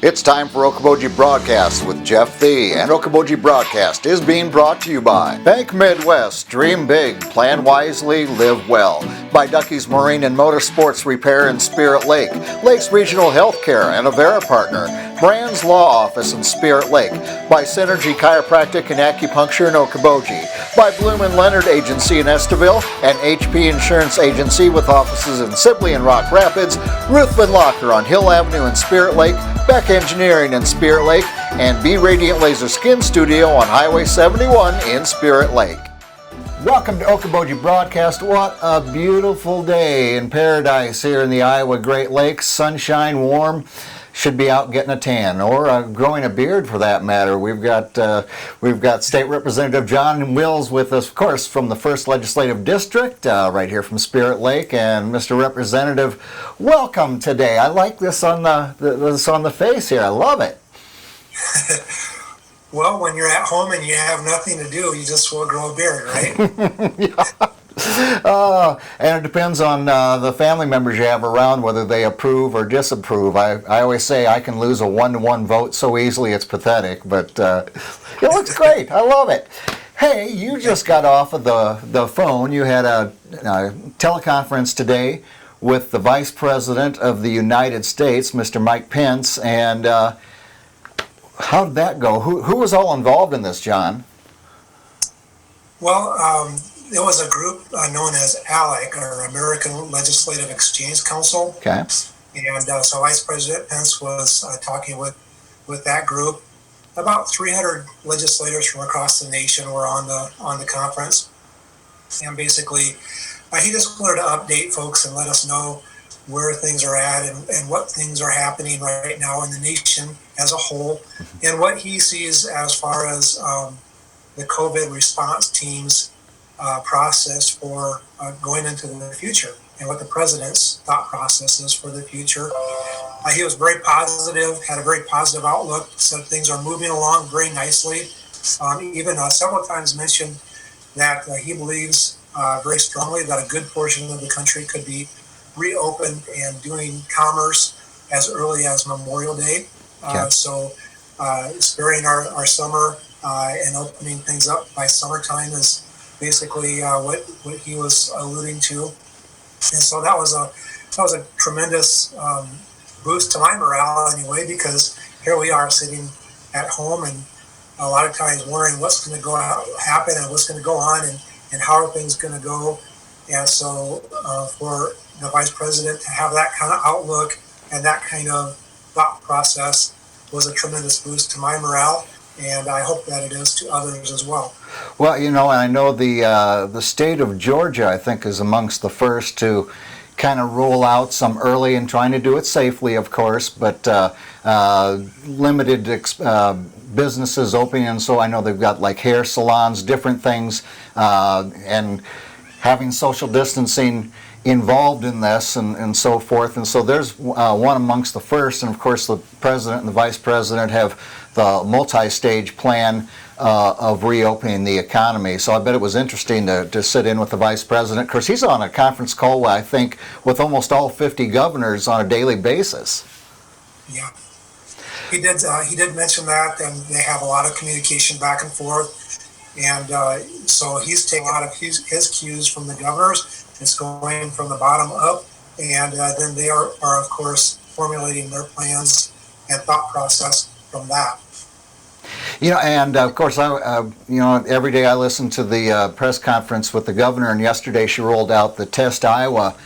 It's time for Okoboji Broadcast with Jeff Thee, and Okoboji Broadcast is being brought to you by Bank Midwest, Dream Big, Plan Wisely, Live Well, by Ducky's Marine and Motorsports Repair in Spirit Lake, Lakes Regional Healthcare and Avera Partner, Brand's Law Office in Spirit Lake, by Synergy Chiropractic and Acupuncture in Okoboji, by Bloom and Leonard Agency in Estaville, and HP Insurance Agency with offices in Sibley and Rock Rapids, Ruthven Locker on Hill Avenue in Spirit Lake, Beck Engineering in Spirit Lake, and B Radiant Laser Skin Studio on Highway 71 in Spirit Lake. Welcome to Okoboji Broadcast. What a beautiful day in paradise here in the Iowa Great Lakes. Sunshine, warm. Should be out getting a tan or growing a beard for that matter. We've got State Representative John Wills with us, of course, from the 1st Legislative District, right here from Spirit Lake. And Mr. Representative, welcome today. I like this on the face here. I love it. Well, when you're at home and you have nothing to do, you just will grow a beard, right? Yeah. And it depends on the family members you have around whether they approve or disapprove. I always say I can lose a 1-to-1 vote so easily it's pathetic, but it looks great. I love it. Hey, you just got off of the phone. You had a teleconference today with the Vice President of the United States, Mr. Mike Pence, and how did that go? Who was all involved in this, John? Well, there was a group known as ALEC, or American Legislative Exchange Council. Okay. And so Vice President Pence was talking with that group. About 300 legislators from across the nation were on the conference. And basically, he just wanted to update folks and let us know where things are at and what things are happening right now in the nation as a whole, and what he sees as far as the COVID response team's process for going into the future, and what the president's thought process is for the future. He was very positive, had a very positive outlook, said things are moving along very nicely. Even several times mentioned that he believes very strongly that a good portion of the country could be reopened and doing commerce as early as Memorial Day. So sparing our summer and opening things up by summertime is basically what he was alluding to. And so that was a tremendous boost to my morale anyway, because here we are sitting at home and a lot of times wondering what's going to happen and what's going to go on and how are things going to go. And so for the Vice President to have that kind of outlook and that kind of thought process was a tremendous boost to my morale, and I hope that it is to others as well. Well, I know the state of Georgia, I think, is amongst the first to kind of roll out some early and trying to do it safely, of course, but limited businesses opening, and so I know they've got like hair salons, different things, and having social distancing involved in this and so forth. And so there's one amongst the first, and of course the president and the vice president have the multi-stage plan of reopening the economy. So I bet it was interesting to sit in with the vice president. Of course, he's on a conference call, I think, with almost all 50 governors on a daily basis. Yeah, he did mention that, and they have a lot of communication back and forth. And so he's taking a lot of his cues from the governors. It's going from the bottom up, and then they are of course formulating their plans and thought process from that. And of course, every day I listen to the press conference with the governor, and yesterday she rolled out the Test Iowa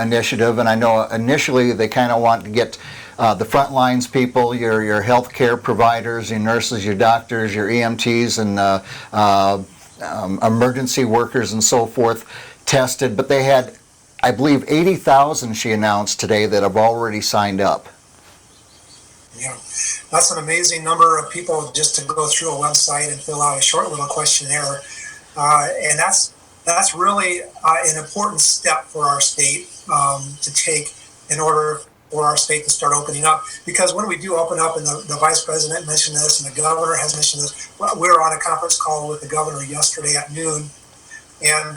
initiative, and I know initially they kind of want to get the front lines people, your healthcare providers, your nurses, your doctors, your EMTs, and emergency workers and so forth tested, but they had, I believe, 80,000 she announced today that have already signed up. Yeah, that's an amazing number of people just to go through a website and fill out a short little questionnaire, and that's really an important step for our state to take in order for our state to start opening up. Because when we do open up, and the vice president mentioned this and the governor has mentioned this, we were on a conference call with the governor yesterday at noon, and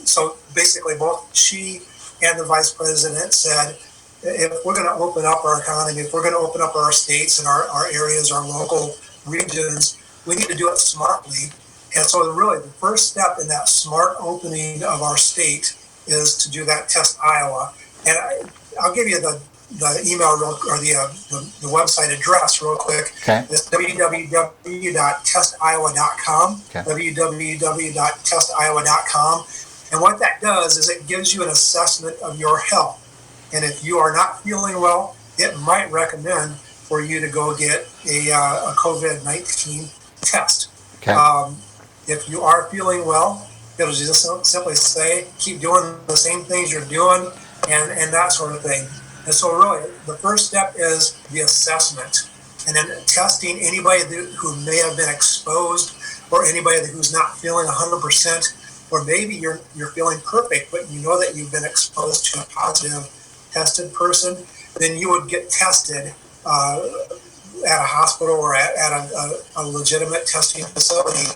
so basically both she and the vice president said if we're going to open up our economy, if we're going to open up our states and our areas, our local regions, we need to do it smartly. And so really the first step in that smart opening of our state is to do that Test Iowa. And I'll give you the email or the website address real quick. Okay. It's www.testiowa.com. Okay. www.testiowa.com. And what that does is it gives you an assessment of your health. And if you are not feeling well, it might recommend for you to go get a COVID-19 test. Okay. If you are feeling well, it'll just simply say, keep doing the same things you're doing and that sort of thing. And so really, the first step is the assessment. And then testing anybody who may have been exposed or anybody who's not feeling 100%, or maybe you're feeling perfect, but you know that you've been exposed to a positive tested person, then you would get tested at a hospital or at a legitimate testing facility.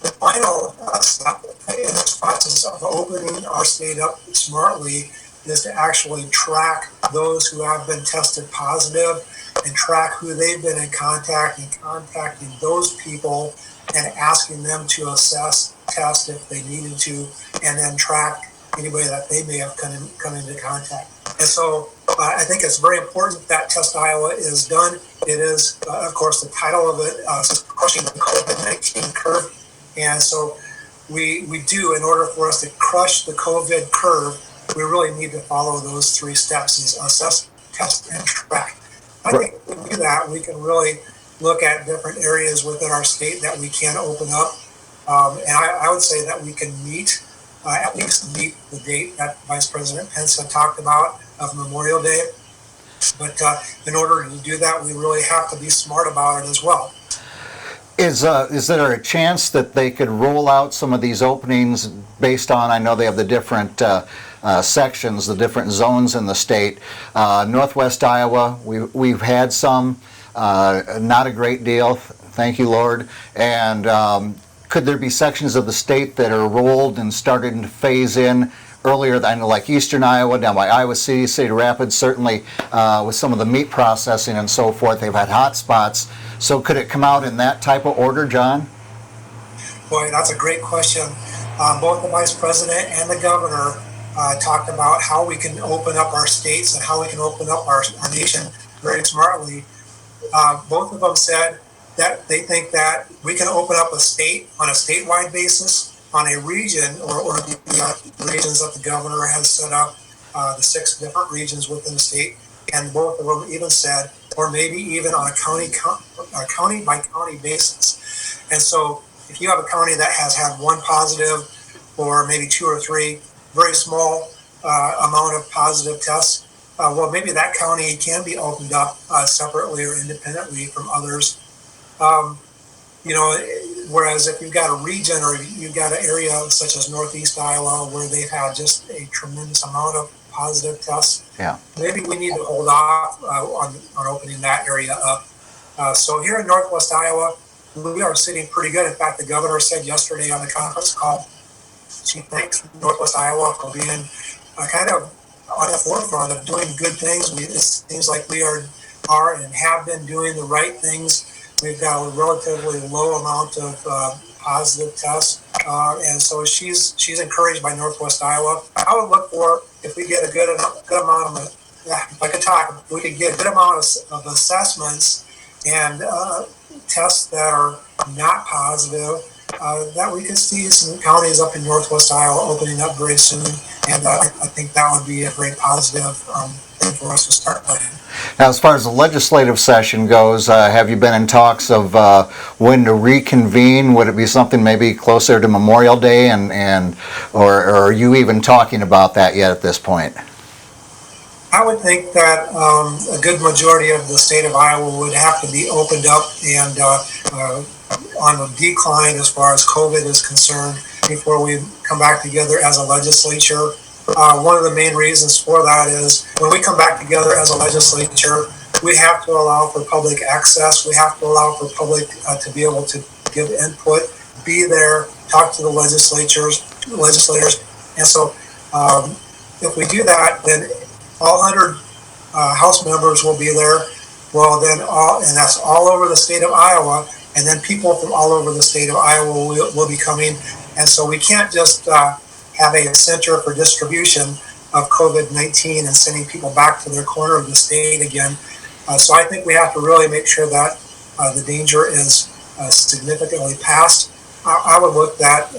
The final step in this process of opening our state up smartly is to actually track those who have been tested positive and track who they've been in contact and contacting those people and asking them to assess, test if they needed to, and then track anybody that they may have come into contact. And so I think it's very important that Test Iowa is done. It is, of course, the title of it is Crushing the COVID-19 Curve. And so we do, in order for us to crush the COVID curve, we really need to follow those three steps: is assess, test, and track. I think if we do that, we can really look at different areas within our state that we can open up. And I would say that we can at least meet the date that Vice President Pence had talked about of Memorial Day. But in order to do that, we really have to be smart about it as well. Is there a chance that they could roll out some of these openings based on, I know they have the different sections, the different zones in the state. Northwest Iowa, we've had some, not a great deal, thank you Lord. And could there be sections of the state that are rolled and started to phase in earlier? I know, like Eastern Iowa, down by Iowa City, Cedar Rapids, certainly with some of the meat processing and so forth, they've had hot spots. So could it come out in that type of order, John? Boy, that's a great question. Both the Vice President and the Governor talked about how we can open up our states and how we can open up our nation very smartly. Both of them said that they think that we can open up a state on a statewide basis, on a region, or the regions that the governor has set up, the 6 different regions within the state, and both of them even said, or maybe even on a county by county basis. And so if you have a county that has had 1 positive, or maybe 2 or 3, very small amount of positive tests, well, maybe that county can be opened up separately or independently from others. Whereas if you've got a region or you've got an area such as Northeast Iowa where they've had just a tremendous amount of positive tests, maybe we need to hold off on opening that area up. So here in Northwest Iowa, we are sitting pretty good. In fact, the governor said yesterday on the conference call, she thanks Northwest Iowa for being kind of on the forefront of doing good things. It seems like we are and have been doing the right things. We've got a relatively low amount of positive tests, and so she's encouraged by Northwest Iowa. I would look for, if we get a good amount of, if we could get a good amount of assessments and tests that are not positive, that we could see some counties up in Northwest Iowa opening up very soon, and I think that would be a very positive thing for us to start with. Now, as far as the legislative session goes, have you been in talks of when to reconvene? Would it be something maybe closer to Memorial Day, or are you even talking about that yet at this point? I would think that a good majority of the state of Iowa would have to be opened up and on a decline as far as COVID is concerned before we come back together as a legislature. One of the main reasons for that is when we come back together as a legislature, we have to allow for public access. We have to allow for public to be able to give input, be there, talk to the legislators. And so if we do that, then all House members will be there. Well, then, and that's all over the state of Iowa, and then people from all over the state of Iowa will be coming. And so we can't just have a center for distribution of COVID-19 and sending people back to their corner of the state again. So I think we have to really make sure that the danger is significantly past. I would look at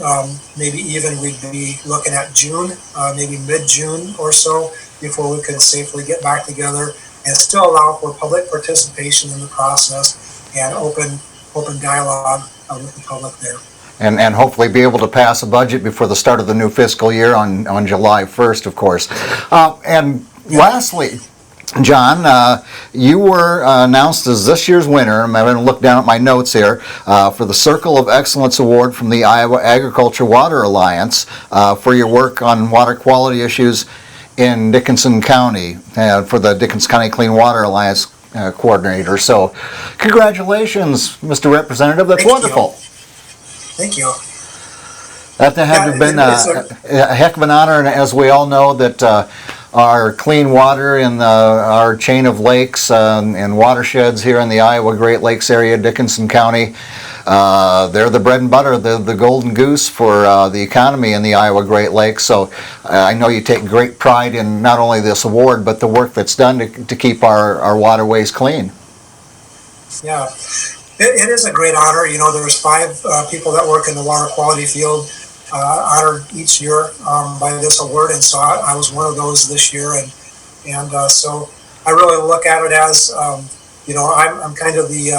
maybe even we'd be looking at June, maybe mid-June or so, before we could safely get back together and still allow for public participation in the process and open dialogue with the public there. And hopefully be able to pass a budget before the start of the new fiscal year on July 1st, of course. And lastly, John, you were announced as this year's winner. I'm going to look down at my notes here for the Circle of Excellence Award from the Iowa Agriculture Water Alliance for your work on water quality issues in Dickinson County for the Dickinson County Clean Water Alliance coordinator. So, congratulations, Mr. Representative. That's wonderful. Thank you. That had to have been a heck of an honor, and as we all know that our clean water in our chain of lakes and watersheds here in the Iowa Great Lakes area, Dickinson County, they're the bread and butter, the golden goose for the economy in the Iowa Great Lakes. So I know you take great pride in not only this award, but the work that's done to keep our waterways clean. Yeah, it is a great honor. You know, there's 5 people that work in the water quality field honored each year by this award, and so I was one of those this year, and so I really look at it as you know, I'm kind of the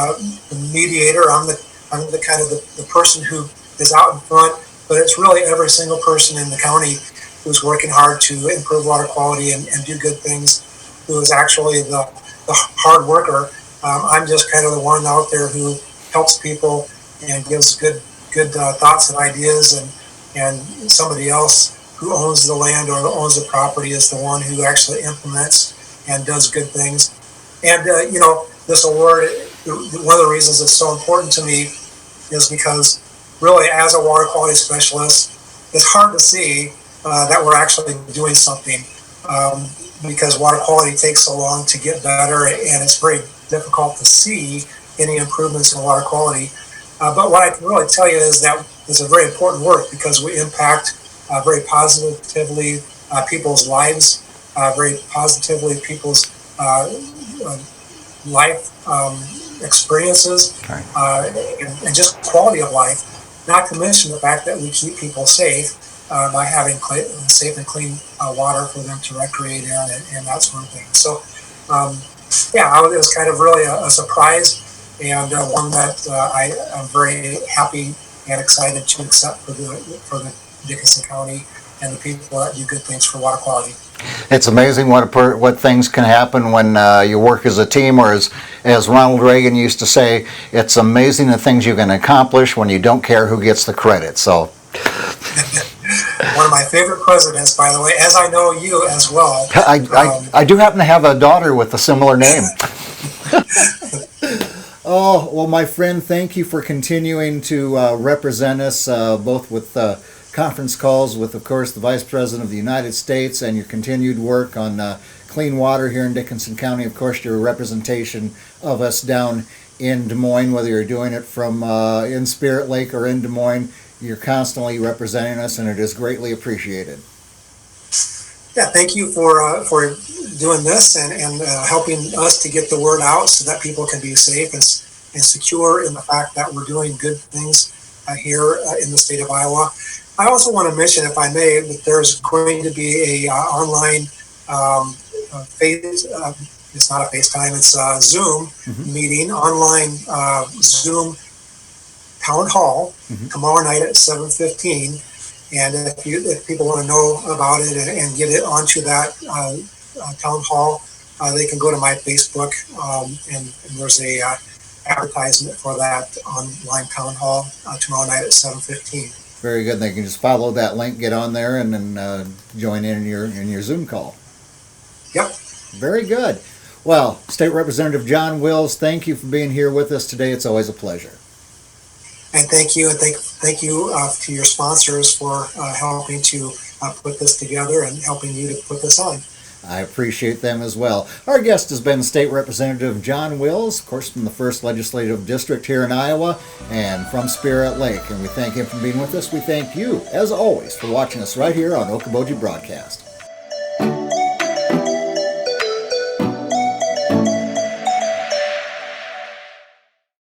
mediator. I'm the kind of the person who is out in front, but it's really every single person in the county who's working hard to improve water quality and do good things, who is actually the hard worker. I'm just kind of the one out there who helps people and gives good thoughts and ideas, and somebody else who owns the land or owns the property is the one who actually implements and does good things. And you know, this award, one of the reasons it's so important to me is because really, as a water quality specialist, it's hard to see that we're actually doing something because water quality takes so long to get better, and it's very difficult to see any improvements in water quality. But what I can really tell you is that it's a very important work because we impact very positively people's lives, very positively people's life experiences, and just quality of life. Not to mention the fact that we keep people safe by having safe and clean water for them to recreate in and that sort of thing. So, yeah, it was kind of really a surprise, and one that I am very happy and excited to accept for the Dickinson County and the people that do good things for water quality. It's amazing what things can happen when you work as a team, or as Ronald Reagan used to say, it's amazing the things you can accomplish when you don't care who gets the credit. So, one of my favorite presidents, by the way, as I know you as well. I do happen to have a daughter with a similar name. Oh, well, my friend, thank you for continuing to represent us both with conference calls with, of course, the Vice President of the United States, and your continued work on clean water here in Dickinson County. Of course, your representation of us down in Des Moines, whether you're doing it from in Spirit Lake or in Des Moines, you're constantly representing us, and it is greatly appreciated. Yeah, thank you for doing this and helping us to get the word out so that people can be safe and secure in the fact that we're doing good things here in the state of Iowa. I also want to mention, if I may, that there's going to be a online it's not a FaceTime, it's a Zoom meeting, online Zoom town hall tomorrow night at 7:15. And if people want to know about it and get it onto that town hall, they can go to my Facebook, and there's a advertisement for that online town hall tomorrow night at 7:15. Very good. They can just follow that link, get on there, and then join in your Zoom call. Yep. Very good. Well, State Representative John Wills, thank you for being here with us today. It's always a pleasure. And thank you to your sponsors for helping to put this together and helping you to put this on. I appreciate them as well. Our guest has been State Representative John Wills, of course, from the 1st Legislative District here in Iowa and from Spirit Lake. And we thank him for being with us. We thank you, as always, for watching us right here on Okoboji Broadcast.